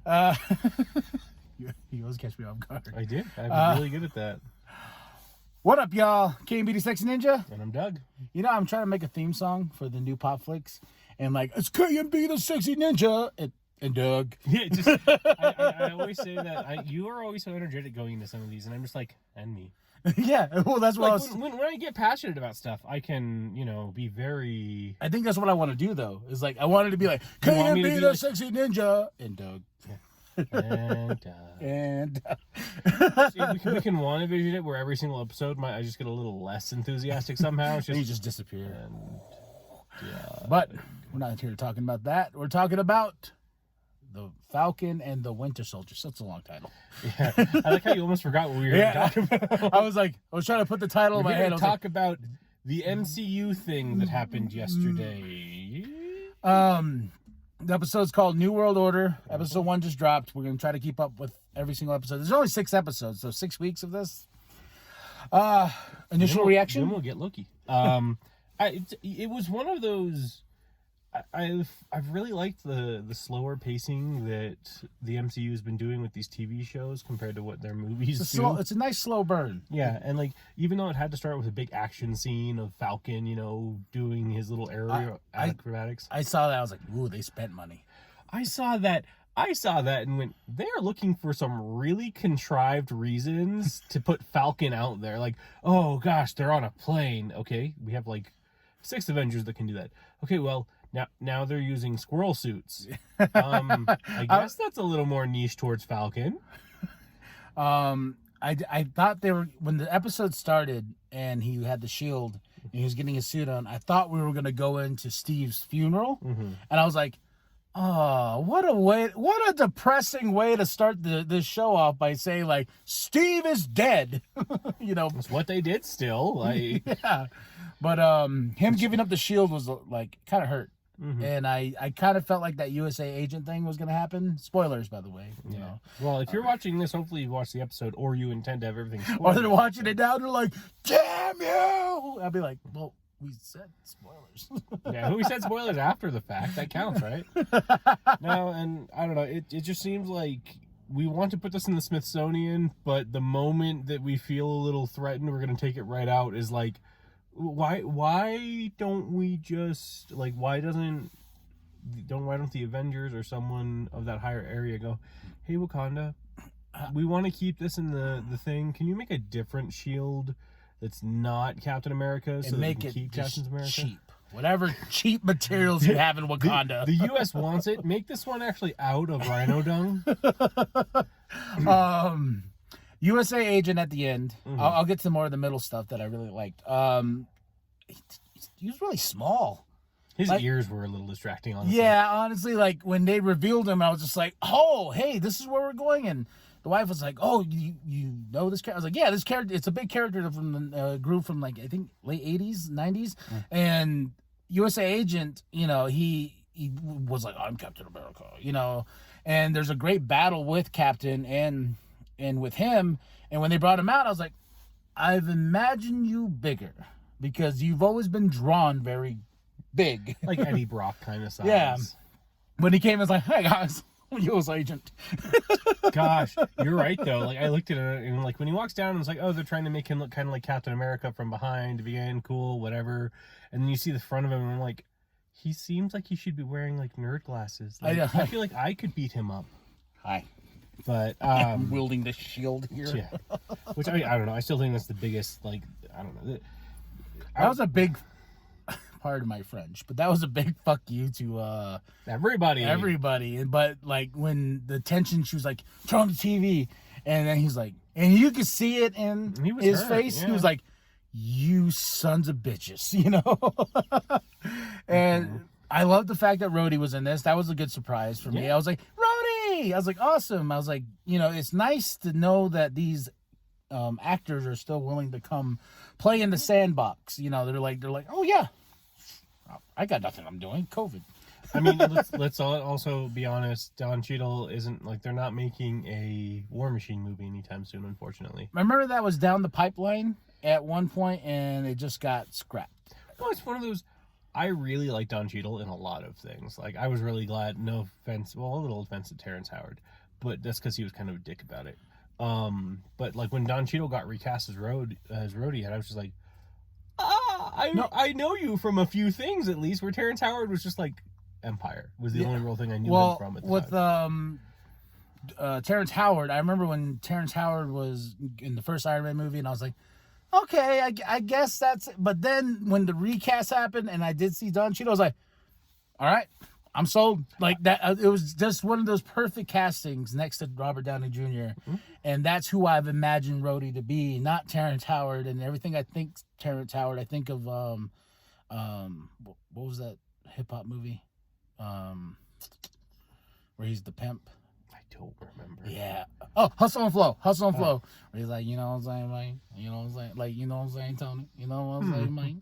You always catch me off guard. I did. I'm really good at that. What up, y'all? KMB The Sexy Ninja. And I'm Doug. You know, I'm trying to make a theme song for the new POP-FLIX. And like, it's KMB The Sexy Ninja. And Doug. Yeah, just I always say that you are always so energetic going into some of these, and I'm just like, and me. Yeah, well, that's what like, when I get passionate about stuff, I can, be very... I think that's what I want to do, though. Is like, I wanted to be like, KMB The Sexy Ninja. And Doug. And See, we can want to vision it where every single episode I just get a little less enthusiastic somehow. It's just, you just disappear. Yeah. But we're not here talking about that. We're talking about the Falcon and the Winter Soldier. That's a long title. Yeah, I like how you almost forgot what we were talking about. I was trying to put the title in my head. Talk about the MCU thing that happened yesterday. The episode's called New World Order. Episode 1 just dropped. We're going to try to keep up with every single episode. There's only 6 episodes, so 6 weeks of this. Initial reaction? Then we'll get Loki. It was one of those... I've really liked the slower pacing that the MCU has been doing with these TV shows compared to what their movies do. It's a nice slow burn. Yeah, and like even though it had to start with a big action scene of Falcon, doing his little aerial acrobatics. I saw that. I was like, ooh, they spent money. I saw that and went, they're looking for some really contrived reasons to put Falcon out there. Like, oh gosh, they're on a plane. Okay, we have like 6 Avengers that can do that. Okay, well, now they're using squirrel suits. I guess that's a little more niche towards Falcon. I thought they were, when the episode started and he had the shield and he was getting his suit on, I thought we were going to go into Steve's funeral. Mm-hmm. And I was like, oh, what a depressing way to start this show off by saying like, Steve is dead. That's what they did still. Like, yeah. But him giving up the shield was like kind of hurt. Mm-hmm. And I kind of felt like that USA agent thing was going to happen. Spoilers, by the way. You know. Well, if you're watching this, hopefully you watched the episode, or you intend to have everything spoiled. Or they're watching it now, they're like, damn you! I'll be like, well, we said spoilers. Yeah, we said spoilers after the fact. That counts, right? No, and I don't know. It just seems like we want to put this in the Smithsonian, but the moment that we feel a little threatened, we're going to take it right out is like, why don't we just like why don't the Avengers or someone of that higher area go, hey Wakanda, we want to keep this in the thing, can you make a different shield that's not Captain America so make it keep Captain America cheap, whatever cheap materials you have in Wakanda. The US wants it. Make this one actually out of rhino dung. USA agent at the end. Mm-hmm. I'll get to more of the middle stuff that I really liked. He was really small. His ears were a little distracting, honestly. Yeah, honestly, like when they revealed him, I was just like, oh, hey, this is where we're going. And the wife was like, oh, you know this character? I was like, yeah, this character, it's a big character from the group from like, I think late 80s, 90s. Mm. And USA agent, he was like, I'm Captain America, and there's a great battle with Captain and with him, and when they brought him out, I was like, I've imagined you bigger, because you've always been drawn very big. Like Eddie Brock kind of size. Yeah. When he came, I was like, hey guys, I'm U.S. agent. Gosh, you're right though. Like I looked at it and like when he walks down, it's like, oh, they're trying to make him look kind of like Captain America from behind to begin, cool, whatever. And then you see the front of him and I'm like, he seems like he should be wearing like nerd glasses. Like, I feel like I could beat him up. Hi. But I'm wielding the shield here. Yeah. Which I don't know. I still think that's the biggest, like, I don't know. That was a big, pardon my French, but that was a big fuck you to everybody. But like when the tension, she was like, turn on the TV, and then he's like, and you could see it in his face. Yeah. He was like, you sons of bitches, And I love the fact that Rhodey was in this. That was a good surprise for me. I was like, Rhodey! I was like, awesome. I was like, it's nice to know that these actors are still willing to come play in the sandbox. They're like, oh yeah, I got nothing I'm doing. COVID. I mean, let's also be honest. Don Cheadle isn't like, they're not making a War Machine movie anytime soon, unfortunately. I remember that was down the pipeline at one point and it just got scrapped. Well, it's one of those. I really like Don Cheadle in a lot of things. Like, I was really glad, no offense, well, a little offense to Terrence Howard, but that's because he was kind of a dick about it. But like when Don Cheadle got recast as Rhodey, and I was just like, I know you from a few things at least. Where Terrence Howard was just like Empire was the only real thing I knew him from. At the time. Terrence Howard, I remember when Terrence Howard was in the first Iron Man movie, and I was like, okay, I guess that's it. But then when the recast happened and I did see Don Cheadle, I was like, all right, I'm sold. Like that, it was just one of those perfect castings next to Robert Downey Jr. Mm-hmm. And that's who I've imagined Rhodey to be, not Terrence Howard. And everything I think Terrence Howard, I think of what was that hip hop movie, where he's the pimp. Don't remember. Yeah. Oh, Hustle and Flow. Hustle and Flow. Where he's like, you know what I'm saying, man? You know what I'm saying? Like, you know what I'm saying, Tony? You know what I'm saying, man?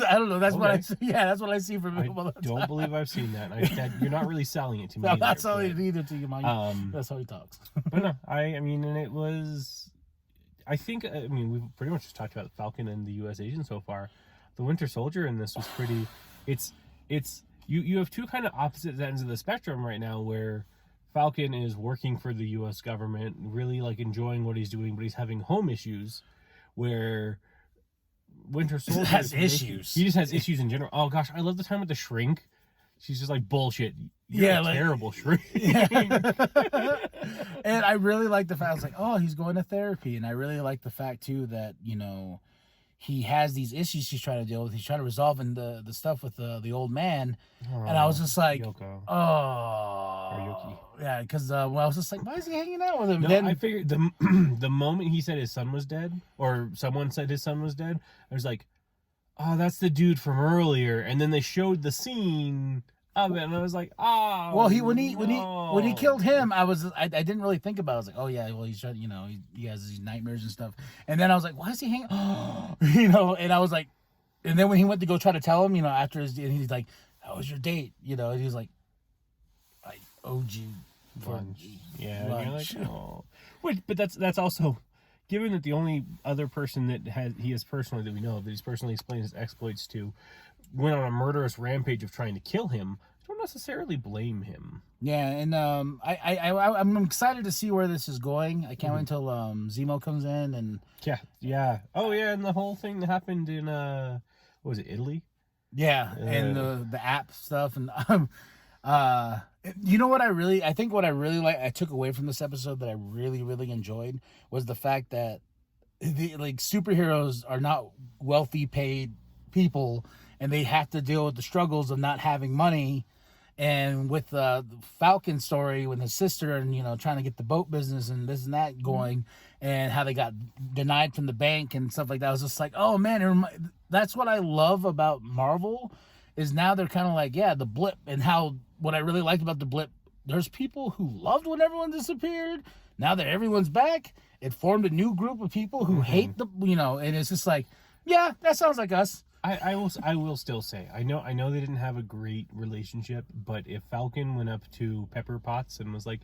I don't know. That's what I see. Yeah, that's what I see from him. I don't believe I've seen that. You're not really selling it to me. No, not selling it either to you, man. That's how he talks. But no, I mean, and it was, I think, we've pretty much just talked about Falcon and the U.S. agent so far. The Winter Soldier in this was pretty, you have two kind of opposite ends of the spectrum right now where Falcon is working for the U.S. government, really like enjoying what he's doing, but he's having home issues. Where Winter Soldier has issues. He just has issues in general. Oh gosh, I love the time with the shrink. She's just like, bullshit. You're a terrible shrink. Yeah. And I really like the fact, I was like, oh, he's going to therapy, and I really like the fact too that he has these issues he's trying to deal with. He's trying to resolve in the stuff with the old man. And I was just like, Yoko. Oh. Or Yoki. Yeah, because I was just like, why is he hanging out with him? No, then I figured the moment he said his son was dead, or someone said his son was dead, I was like, oh, that's the dude from earlier. And then they showed the scene of it, and I was like, oh. Well, when he killed him, I didn't really think about it. I was like, oh yeah, well he's trying, he has these nightmares and stuff. And then I was like, why is he hanging? And I was like, and then when he went to go try to tell him, after and he's like, how was your date? And he's like, I owed you lunch. Yeah, lunch. And you're like, oh. Wait, but that's also, given that the only other person that he has personally that we know of that he's personally explained his exploits to went on a murderous rampage of trying to kill him, I don't necessarily blame him. Yeah, and I'm excited to see where this is going. I can't wait until Zemo comes in and yeah. Oh yeah, and the whole thing that happened in what was it, Italy? Yeah, and the app stuff, and what I think what I really like, I took away from this episode that I really, really enjoyed was the fact that superheroes are not wealthy paid people, and they have to deal with the struggles of not having money. And with the Falcon story, with his sister and, trying to get the boat business and this and that going, and how they got denied from the bank and stuff like that, I was just like, oh man, that's what I love about Marvel, is now they're kind of like, yeah, the blip, and what I really liked about the blip, there's people who loved when everyone disappeared. Now that everyone's back, it formed a new group of people who hate and it's just like, yeah, that sounds like us. I will still say, I know they didn't have a great relationship, but if Falcon went up to Pepper Potts and was like,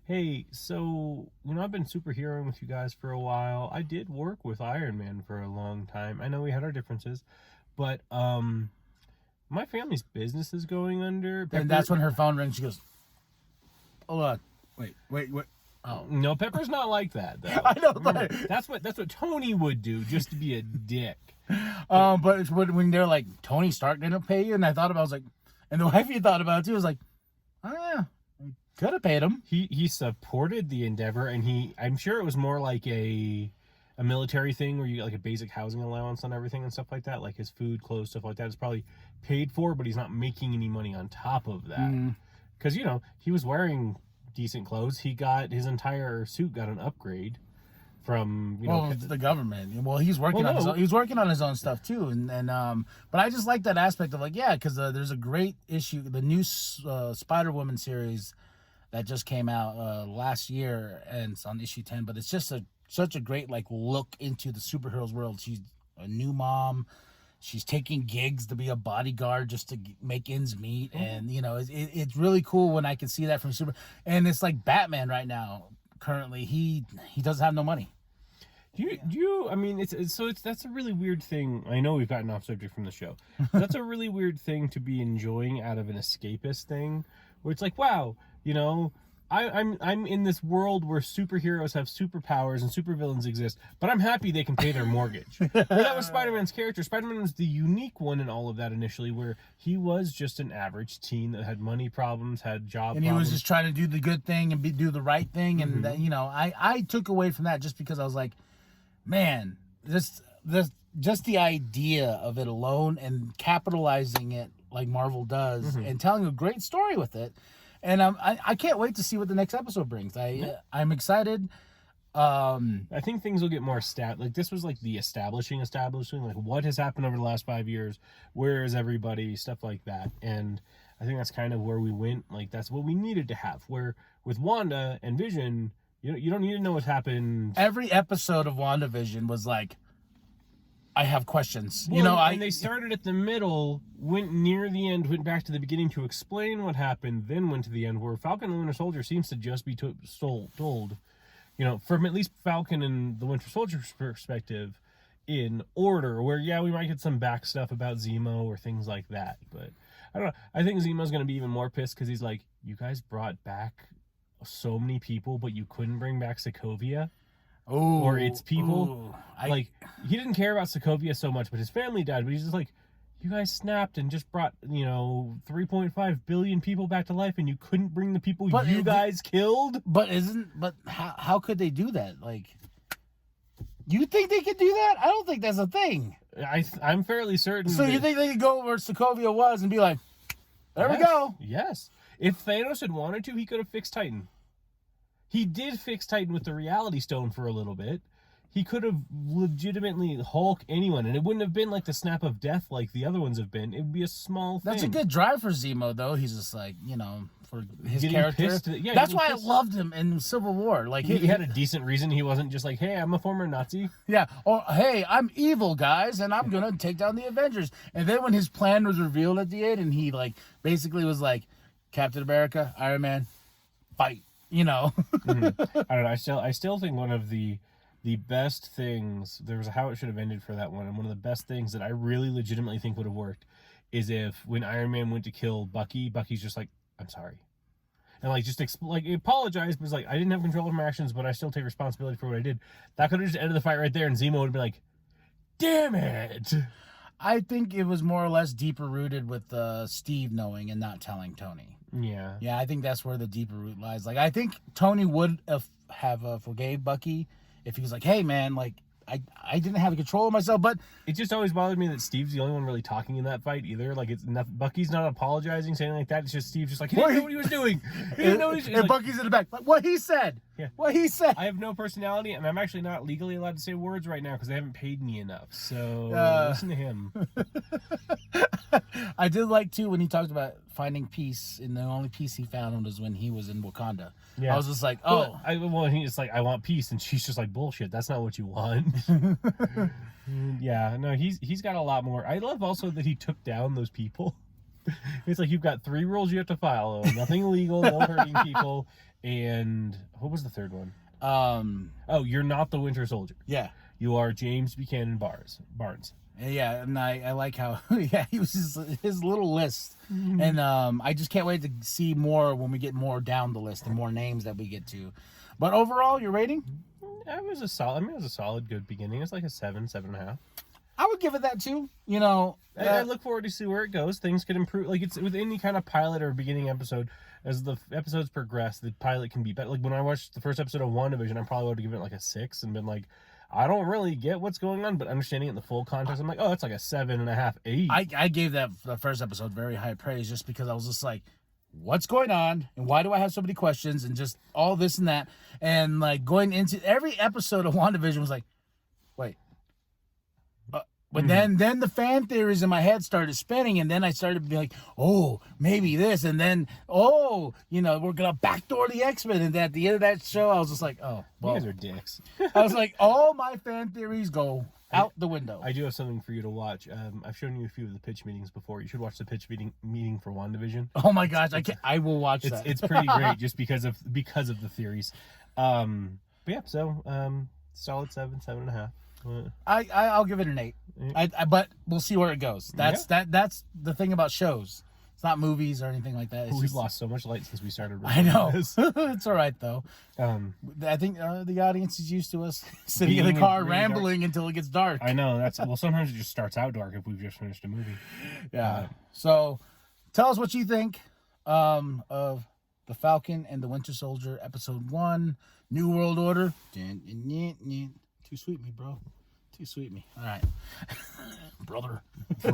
hey, so, I've been superheroing with you guys for a while. I did work with Iron Man for a long time. I know we had our differences, but my family's business is going under. And that's when her phone rings. She goes, hold on. Wait. Oh no, Pepper's not like that, though. I know. Remember, that's what Tony would do, just to be a dick. But when they're like, Tony Stark didn't pay you, and I thought about, I was like, and the wifey thought about it too. I was like, oh yeah, could have paid him. He supported the endeavor, and I'm sure it was more like a military thing where you get like a basic housing allowance on everything and stuff like that, like his food, clothes, stuff like that is probably paid for, but he's not making any money on top of that because he was wearing decent clothes. He got his entire suit got an upgrade from the government. Well, he's working on his own stuff too, and but I just like that aspect of because there's a great issue, the new Spider-Woman series that just came out last year, and it's on issue 10. But it's just such a great look into the superheroes world. She's a new mom. She's taking gigs to be a bodyguard just to make ends meet. And, it's really cool when I can see that from And it's like Batman right now, currently. He doesn't have no money. Do you? I mean, that's a really weird thing. I know we've gotten off subject from the show. That's a really weird thing to be enjoying out of an escapist thing, where it's like, wow, you know, I'm in this world where superheroes have superpowers and supervillains exist, but I'm happy they can pay their mortgage. Where that was Spider-Man's character. Spider-Man was the unique one in all of that initially, where he was just an average teen that had money problems, had job and he problems. was just trying to do the good thing and do the right thing, and that, you know, I took away from that just because I was like, man, this just the idea of it alone and capitalizing it like Marvel does and telling a great story with it. And I can't wait to see what the next episode brings. I'm excited. I think things will get more like this was like the establishing, like what has happened over the last 5 years, where is everybody, stuff like that. And I think that's kind of where we went. Like that's what we needed to have. Where with Wanda and Vision, you don't need to know what happened. Every episode of WandaVision was like, I have questions. Well, and they started at the middle, went near the end, went back to the beginning to explain what happened, then went to the end, where Falcon and the Winter Soldier seems to just be told, from at least Falcon and the Winter Soldier's perspective, in order, where, yeah, we might get some back stuff about Zemo or things like that, but I don't know. I think Zemo's going to be even more pissed because he's like, you guys brought back so many people, but you couldn't bring back Sokovia. Or its people. He didn't care about Sokovia so much, but his family died. But he's just like, you guys snapped and just brought 3.5 billion people back to life, and you couldn't bring the people you guys killed. But how could they do that? Like, you think they could do that? I don't think that's a thing. I'm fairly certain. So you think they could go where Sokovia was and be like, there we go? Yes. If Thanos had wanted to, he could have fixed Titan. He did fix Titan with the Reality Stone for a little bit. He could have legitimately Hulk anyone, and it wouldn't have been like the snap of death like the other ones have been. It would be a small thing. That's a good drive for Zemo, though. He's just like, for his character. That's why I loved him in Civil War. Like he had a decent reason. He wasn't just like, hey, I'm a former Nazi. Yeah. Or, hey, I'm evil, guys, and I'm going to take down the Avengers. And then when his plan was revealed at the end, and he, like, basically was like, Captain America, Iron Man, fight. I don't know. I still think one of the best things, there was a how it should have ended for that one, and one of the best things that I really legitimately think would have worked is if when Iron Man went to kill Bucky, Bucky's just like, I'm sorry. And like just apologized, but was like, I didn't have control of my actions, but I still take responsibility for what I did. That could have just ended the fight right there, and Zemo would have been like, damn it. I think it was more or less deeper rooted with Steve knowing and not telling Tony. Yeah. Yeah, I think that's where the deeper root lies. Like, I think Tony would have forgave Bucky if he was like, hey, man, like, I didn't have control of myself, but... It just always bothered me that Steve's the only one really talking in that fight, either. Like, Bucky's not apologizing, saying like that. It's just Steve's just like, he didn't know what he was doing. He didn't know what he was doing. And Bucky's in the back. Like, what he said. Yeah. What he said. I have no personality, and I'm actually not legally allowed to say words right now because they haven't paid me enough. So, listen to him. I did like, too, when he talked about finding peace, and the only peace he found was when he was in Wakanda. Yeah. I was just like, oh. He's like, I want peace, and she's just like, bullshit, that's not what you want. Yeah, no, he's got a lot more. I love also that he took down those people. It's like, you've got 3 rules you have to follow. Nothing illegal, no hurting people, and what was the third one? You're not the Winter Soldier. Yeah. You are James Buchanan Barnes. Yeah, and I like how he was his little list, and I just can't wait to see more when we get more down the list and more names that we get to. But overall, your rating? It was a solid, good beginning. It's like a 7.5. I would give it that too. I look forward to see where it goes. Things could improve. Like, it's with any kind of pilot or beginning episode. As the episodes progress, the pilot can be better. Like when I watched the first episode of WandaVision, I probably would have given it like a 6 and been like, I don't really get what's going on, but understanding it in the full context, I'm like, oh, that's like a 7.5, 8. I gave the first episode very high praise just because I was just like, what's going on and why do I have so many questions and just all this and that, and like going into every episode of WandaVision was like, wait. But then the fan theories in my head started spinning, and then I started to be like, oh, maybe this, and then, we're going to backdoor the X-Men, and at the end of that show, I was just like, oh, well. You guys are dicks. I was like, all my fan theories go out the window. I do have something for you to watch. I've shown you a few of the pitch meetings before. You should watch the pitch meeting for WandaVision. Oh my gosh, I will watch that. It's pretty great just because of the theories. But yeah, so Solid 7.5. I'll give it an 8. But we'll see where it goes. That's the thing about shows. It's not movies or anything like that. We've lost so much light since we started. I know. This. It's all right though. I think the audience is used to us sitting in the car rambling until it gets dark. I know. Sometimes it just starts out dark if we've just finished a movie. Yeah. So, tell us what you think of the Falcon and the Winter Soldier, Episode 1, New World Order. Too sweet me, bro. Too sweet me. All right. Brother. All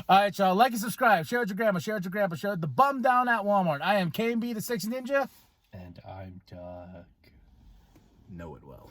right, y'all. Like and subscribe. Share with your grandma. Share with your grandpa. Share with the bum down at Walmart. I am KMB The Sexy Ninja. And I'm Doug. Know it well.